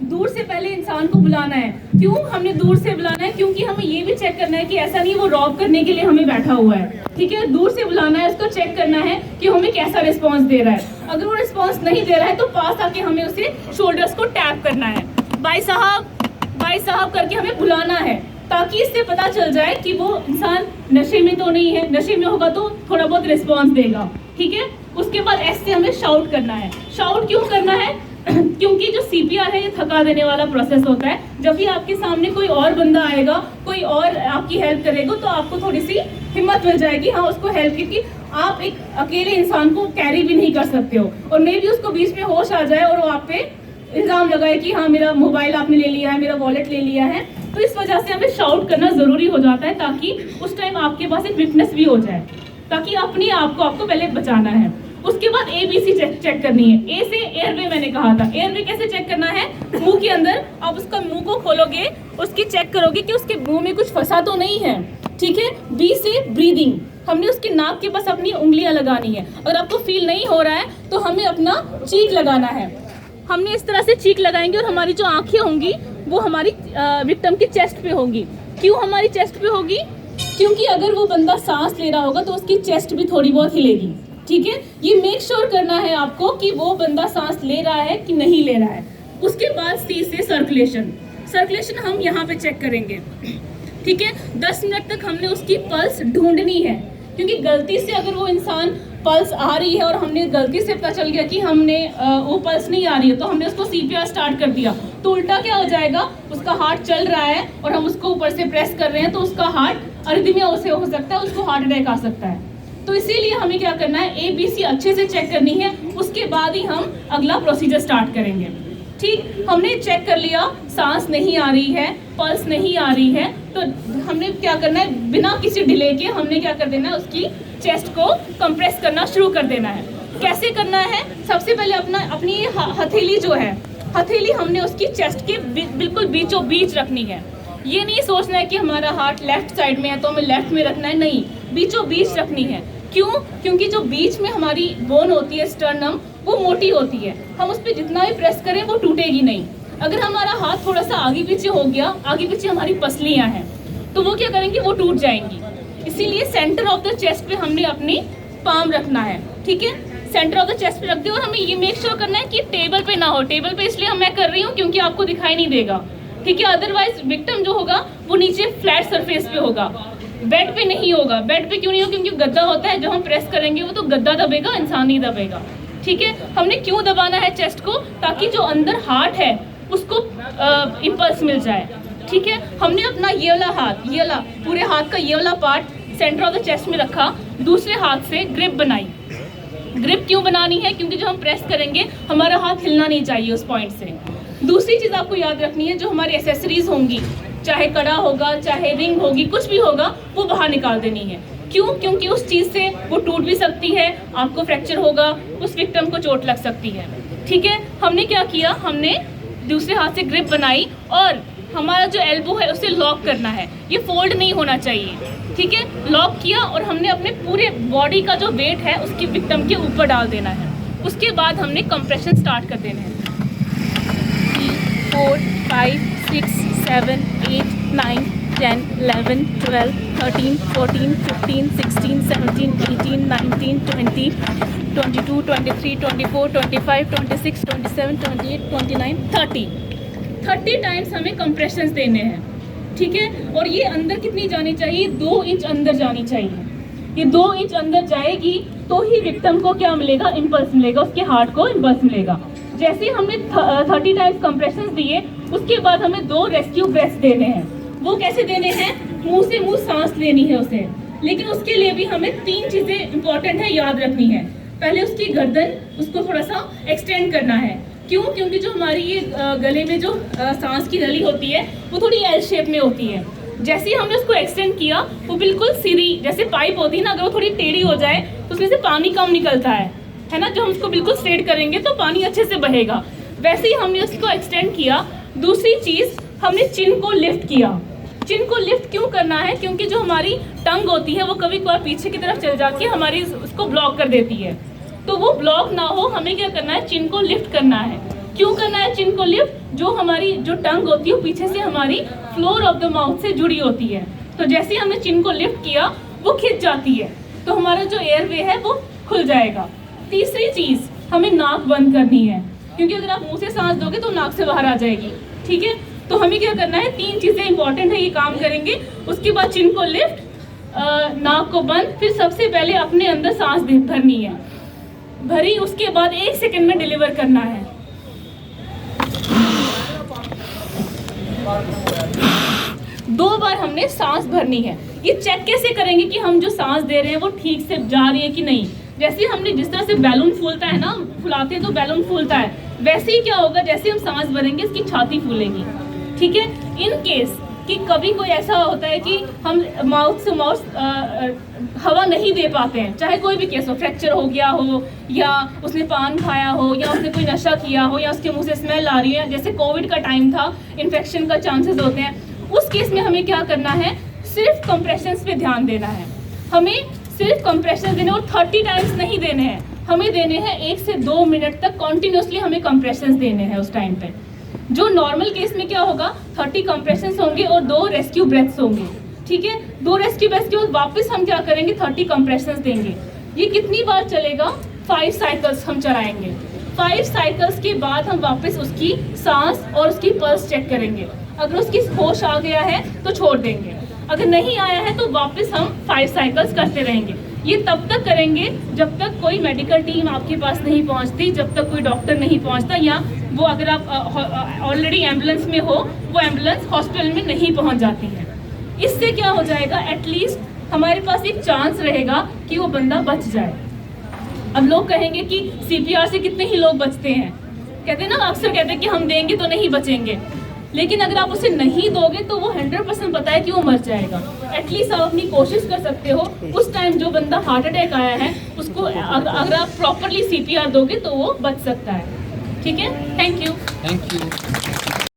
दूर से पहले इंसान को बुलाना है। क्यों हमने दूर से बुलाना है? क्योंकि हमें ये भी चेक करना है कि ऐसा नहीं वो रॉब करने के लिए हमें बैठा हुआ है। ठीक है, दूर से बुलाना है, उसको चेक करना है कि हमें कैसा रिस्पांस दे रहा है। अगर वो रिस्पांस नहीं दे रहा है तो पास आके हमें उसे शोल्डर्स को टैप करना है, भाई साहब करके हमें बुलाना है, ताकि इससे पता चल जाए कि वो इंसान नशे में तो नहीं है। नशे में होगा तो थोड़ा बहुत रिस्पांस देगा। ठीक है, उसके बाद ऐसे हमें शाउट करना है। शाउट क्यों करना है? क्योंकि जो सीपीआर है ये थका देने वाला प्रोसेस होता है। जब भी आपके सामने कोई और बंदा आएगा, कोई और आपकी हेल्प करेगा, तो आपको थोड़ी सी हिम्मत मिल जाएगी हाँ उसको हेल्प की, कि आप एक अकेले इंसान को कैरी भी नहीं कर सकते हो। और मे भी उसको बीच में होश आ जाए और वो आप पे इल्जाम लगाए कि हाँ मेरा मोबाइल आपने ले लिया है, मेरा वॉलेट ले लिया है। तो इस वजह से हमें शाउट करना जरूरी हो जाता है, ताकि उस टाइम आपके पास एक विटनेस भी हो जाए, ताकि अपने आप को आपको पहले बचाना है। उसके बाद ABC चेक करनी है। ए से एयरवे मैंने कहा था। एयरवे कैसे चेक करना है? मुंह के अंदर आप उसका मुंह को खोलोगे, उसकी चेक करोगे कि उसके मुंह में कुछ फंसा तो नहीं है। ठीक है। B से ब्रीदिंग, हमने उसके नाक के पास अपनी उंगलियां लगानी है। अगर आपको फील नहीं हो रहा है तो हमें अपना चीक लगाना है। हमने इस तरह से चीक लगाएंगे और हमारी जो आंखें होंगी वो हमारी विक्टिम की चेस्ट पे होंगी। क्यों हमारी चेस्ट पे होगी? क्योंकि अगर वो बंदा सांस ले रहा होगा तो उसकी चेस्ट भी थोड़ी बहुत हिलेगी। ठीक है, ये मेक श्योर करना है आपको कि वो बंदा सांस ले रहा है कि नहीं ले रहा है। उसके बाद C से सर्कुलेशन हम यहाँ पे चेक करेंगे। ठीक है, 10 मिनट तक हमने उसकी पल्स ढूंढनी है, क्योंकि गलती से अगर वो इंसान पल्स आ रही है और हमने गलती से पता चल गया कि हमने वो पल्स नहीं आ रही है तो हमने उसको CPR स्टार्ट कर दिया, तो उल्टा क्या हो जाएगा, उसका हार्ट चल रहा है और हम उसको ऊपर से प्रेस कर रहे हैं तो उसका हार्ट अर्थिमिया उसे हो सकता है, उसको हार्ट अटैक आ सकता है। तो इसीलिए हमें क्या करना है, ABC अच्छे से चेक करनी है, उसके बाद ही हम अगला प्रोसीजर स्टार्ट करेंगे। ठीक, हमने चेक कर लिया सांस नहीं आ रही है, पल्स नहीं आ रही है, तो हमने क्या करना है, बिना किसी डिले के हमने क्या कर देना है, उसकी चेस्ट को कंप्रेस करना शुरू कर देना है। कैसे करना है? सबसे पहले अपनी हथेली जो है, हथेली हमने उसकी चेस्ट के बिल्कुल बीचों बीच रखनी है। ये नहीं सोचना है कि हमारा हार्ट लेफ्ट साइड में है तो हमें लेफ्ट में रखना है, नहीं, बीचों बीच रखनी है। क्यों? क्योंकि जो बीच में हमारी बोन होती है स्टर्नम, वो मोटी होती है, हम उस पर जितना भी प्रेस करें वो टूटेगी नहीं। अगर हमारा हाथ थोड़ा सा आगे पीछे हो गया, आगे पीछे हमारी पसलियां हैं, तो वो क्या करेंगी, वो टूट जाएंगी। इसीलिए सेंटर ऑफ द चेस्ट पे हमने अपनी पाम रखना है। ठीक है, सेंटर ऑफ द चेस्ट पे रख दिया और हमें ये मेक श्योर करना है कि टेबल पे ना हो। टेबल पे इसलिए मैं कर रही हूँ क्योंकि आपको दिखाई नहीं देगा। ठीक है, अदरवाइज विक्टिम जो होगा वो नीचे फ्लैट सरफेस पे होगा, बेड पे नहीं होगा। बेड पे क्यों नहीं होगा? क्योंकि गद्दा होता है, जब हम प्रेस करेंगे वो तो गद्दा दबेगा, इंसान नहीं दबेगा। ठीक है, हमने क्यों दबाना है चेस्ट को? ताकि जो अंदर हार्ट है उसको इम्पल्स मिल जाए। ठीक है, हमने अपना ये वाला हाथ, ये वाला पूरे हाथ का ये वाला part centre of the chest में रखा, दूसरे हाथ से ग्रिप बनाई। ग्रिप क्यों बनानी है? क्योंकि जो हम प्रेस करेंगे हमारा हाथ हिलना नहीं चाहिए उस पॉइंट से। दूसरी चीज़ आपको याद रखनी है, जो हमारी एसेसरीज होंगी, चाहे कड़ा होगा, चाहे रिंग होगी, कुछ भी होगा, वो बाहर निकाल देनी है। क्यों? क्योंकि उस चीज़ से वो टूट भी सकती है, आपको फ्रैक्चर होगा, उस विक्टिम को चोट लग सकती है। ठीक है, हमने क्या किया, हमने दूसरे हाथ से ग्रिप बनाई और हमारा जो एल्बो है उसे लॉक करना है, ये फोल्ड नहीं होना चाहिए। ठीक है, लॉक किया और हमने अपने पूरे बॉडी का जो वेट है उसकी विक्टिम के ऊपर डाल देना है। उसके बाद हमने कंप्रेशन स्टार्ट कर देना है। 4, 5, 6, 7, 8, 9, 10, 11, 12, 13, 14, 15, 16, 17, 18, 19, 20, 22, 23, 24, 25, 26, 27, 28, 29, 30 टाइम्स हमें कंप्रेशंस देने हैं। ठीक है, और ये अंदर कितनी जानी चाहिए? 2 इंच अंदर जानी चाहिए। ये 2 इंच अंदर जाएगी तो ही विक्टिम को क्या मिलेगा, इम्पल्स मिलेगा, उसके हार्ट को इम्पल्स मिलेगा। जैसे ही हमने 30 टाइम्स कंप्रेशंस दिए, उसके बाद हमें 2 रेस्क्यू ब्रेथ्स देने हैं। वो कैसे देने हैं? मुंह से मुंह सांस लेनी है उसे, लेकिन उसके लिए भी हमें 3 चीजें इंपॉर्टेंट है, याद रखनी है। पहले उसकी गर्दन, उसको थोड़ा सा एक्सटेंड करना है। क्यों? क्योंकि जो हमारी ये गले में जो सांस की नली होती है वो थोड़ी एल शेप में होती है। जैसे ही हमने उसको एक्सटेंड किया, वो बिल्कुल सीधी, जैसे पाइप होती है ना, अगर वो थोड़ी टेढ़ी हो जाए तो उसमें से पानी कम निकलता है ना। जो हम उसको बिल्कुल स्ट्रेट करेंगे तो पानी अच्छे से बहेगा, वैसे ही हमने उसको एक्सटेंड किया। दूसरी चीज़, हमने चिन को लिफ्ट किया। चिन को लिफ्ट क्यों करना है? क्योंकि जो हमारी टंग होती है वो कभी कभार पीछे की तरफ चल जाके हमारी उसको ब्लॉक कर देती है, तो वो ब्लॉक ना हो, हमें क्या करना है, चिन को लिफ्ट करना है। क्यों करना है चिन को लिफ्ट? जो हमारी जो टंग होती है वो पीछे से हमारी फ्लोर ऑफ द माउथ से जुड़ी होती है, तो जैसे ही हमने चिन को लिफ्ट किया वो खिंच जाती है, तो हमारा जो एयरवे है वो खुल जाएगा। तीसरी चीज, हमें नाक बंद करनी है, क्योंकि अगर आप मुंह से सांस दोगे तो नाक से बाहर आ जाएगी। ठीक है, तो हमें क्या करना है, 3 चीजें इंपॉर्टेंट है, ये काम करेंगे। उसके बाद चिन को लिफ्ट, नाक को बंद, फिर सबसे पहले अपने अंदर सांस भरनी है, भरी उसके बाद 1 सेकंड में डिलीवर करना है। दो बार हमने सांस भरनी है। ये चेक कैसे करेंगे कि हम जो सांस दे रहे हैं वो ठीक से जा रही है कि नहीं? जैसे हमने जिस तरह से बैलून फूलता है ना, फुलाते हैं तो बैलून फूलता है, वैसे ही क्या होगा, जैसे हम सांस भरेंगे इसकी छाती फूलेगी। ठीक है, इन केस कि कभी कोई ऐसा होता है कि हम माउथ से माउथ हवा नहीं दे पाते हैं, चाहे कोई भी केस हो, फ्रैक्चर हो गया हो, या उसने पान खाया हो, या उसने कोई नशा किया हो, या उसके मुंह से स्मेल आ रही है, जैसे कोविड का टाइम था, इन्फेक्शन का चांसेस होते हैं, उस केस में हमें क्या करना है, सिर्फ कंप्रेशंस पे ध्यान देना है। हमें सिर्फ कंप्रेशंस देने, और 30 टाइम्स नहीं देने हैं, हमें देने हैं 1 से 2 मिनट तक कॉन्टिन्यूसली हमें कंप्रेशंस देने हैं उस टाइम पे। जो नॉर्मल केस में क्या होगा, 30 कंप्रेशंस होंगे और 2 रेस्क्यू ब्रेथ्स होंगे। ठीक है, 2 रेस्क्यू ब्रेथ्स के बाद वापस हम क्या करेंगे, 30 कंप्रेशंस देंगे। ये कितनी बार चलेगा, 5 साइकिल्स हम चलाएंगे। 5 साइकिल्स के बाद हम वापस उसकी सांस और उसकी पल्स चेक करेंगे। अगर उसकी होश आ गया है तो छोड़ देंगे, अगर नहीं आया है तो वापस हम 5 साइकिल्स करते रहेंगे। ये तब तक करेंगे जब तक कोई मेडिकल टीम आपके पास नहीं पहुंचती, जब तक कोई डॉक्टर नहीं पहुंचता, या वो अगर आप ऑलरेडी एम्बुलेंस में हो, वो एम्बुलेंस हॉस्पिटल में नहीं पहुंच जाती है। इससे क्या हो जाएगा, एटलीस्ट हमारे पास एक चांस रहेगा कि वो बंदा बच जाए। अब लोग कहेंगे कि CPR से कितने ही लोग बचते हैं, कहते हैं ना, अक्सर कहते हैं कि हम देंगे तो नहीं बचेंगे, लेकिन अगर आप उसे नहीं दोगे तो वो 100% पता है कि वो मर जाएगा। एटलीस्ट आप अपनी कोशिश कर सकते हो। उस टाइम जो बंदा हार्ट अटैक आया है उसको अगर आप प्रॉपरली CPR दोगे तो वो बच सकता है। ठीक है, थैंक यू।